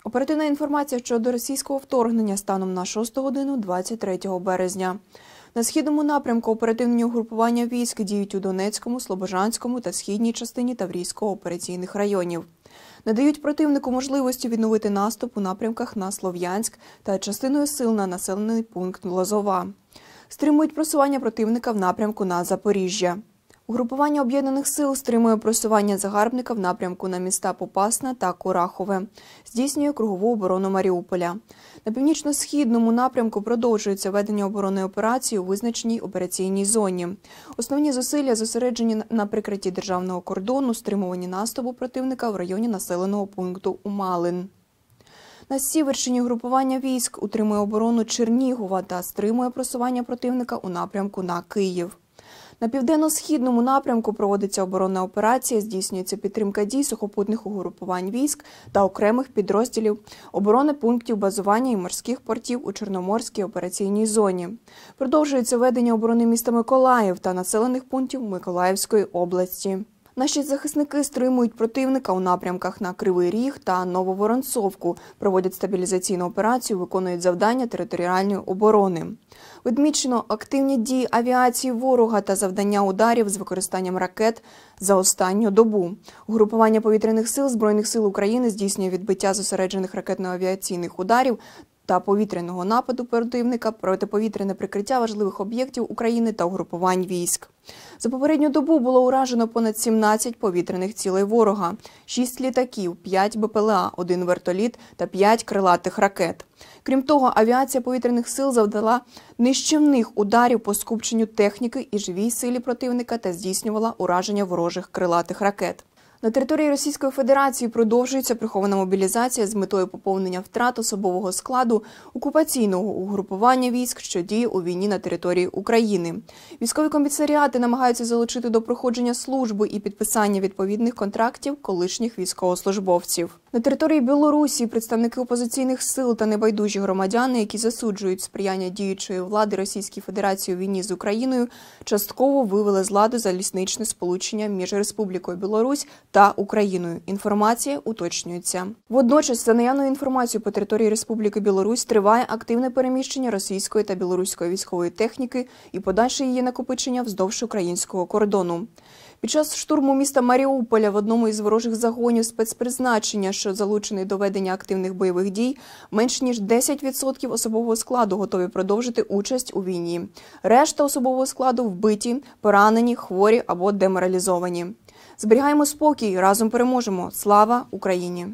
Оперативна інформація щодо російського вторгнення станом на 6 годину 23 березня. На східному напрямку оперативні угрупування військ діють у Донецькому, Слобожанському та східній частині Таврійського операційних районів. Надають противнику можливості відновити наступ у напрямках на Слов'янськ та частиною сил на населений пункт Лозова. Стримують просування противника в напрямку на Запоріжжя. Угрупування об'єднаних сил стримує просування загарбника в напрямку на міста Попасна та Курахове. Здійснює кругову оборону Маріуполя. На північно-східному напрямку продовжується ведення оборонної операції у визначеній операційній зоні. Основні зусилля зосереджені на прикритті державного кордону, стримуванні наступу противника в районі населеного пункту Умалин. На Сіверщині угрупування військ утримує оборону Чернігова та стримує просування противника у напрямку на Київ. На південно-східному напрямку проводиться оборонна операція, здійснюється підтримка дій сухопутних угрупувань військ та окремих підрозділів, оборони пунктів базування і морських портів у Чорноморській операційній зоні. Продовжується ведення оборони міста Миколаїв та населених пунктів Миколаївської області. Наші захисники стримують противника у напрямках на Кривий Ріг та Нововоронцовку, проводять стабілізаційну операцію, виконують завдання територіальної оборони. Відмічено активні дії авіації ворога та завдання ударів з використанням ракет за останню добу. Угрупування повітряних сил Збройних сил України здійснює відбиття зосереджених ракетно-авіаційних ударів та повітряного нападу противника, протиповітряне прикриття важливих об'єктів України та угрупувань військ. За попередню добу було уражено понад 17 повітряних цілей ворога, 6 літаків, 5 БПЛА, 1 вертоліт та 5 крилатих ракет. Крім того, авіація повітряних сил завдала нищівних ударів по скупченню техніки і живій силі противника та здійснювала ураження ворожих крилатих ракет. На території Російської Федерації продовжується прихована мобілізація з метою поповнення втрат особового складу окупаційного угрупування військ, що діє у війні на території України. Військові комісаріати намагаються залучити до проходження служби і підписання відповідних контрактів колишніх військовослужбовців. На території Білорусі представники опозиційних сил та небайдужі громадяни, які засуджують сприяння діючої влади Російської Федерації у війні з Україною, частково вивели з ладу залізничне сполучення між Республікою Білорусь та Україною. Інформація уточнюється. Водночас, за наявною інформацією, по території Республіки Білорусь триває активне переміщення російської та білоруської військової техніки і подальше її накопичення вздовж українського кордону. Під час штурму міста Маріуполя в одному із ворожих загонів спецпризначення, що залучений до ведення активних бойових дій, менш ніж 10% особового складу готові продовжити участь у війні. Решта особового складу вбиті, поранені, хворі або деморалізовані. Зберігаємо спокій, разом переможемо. Слава Україні!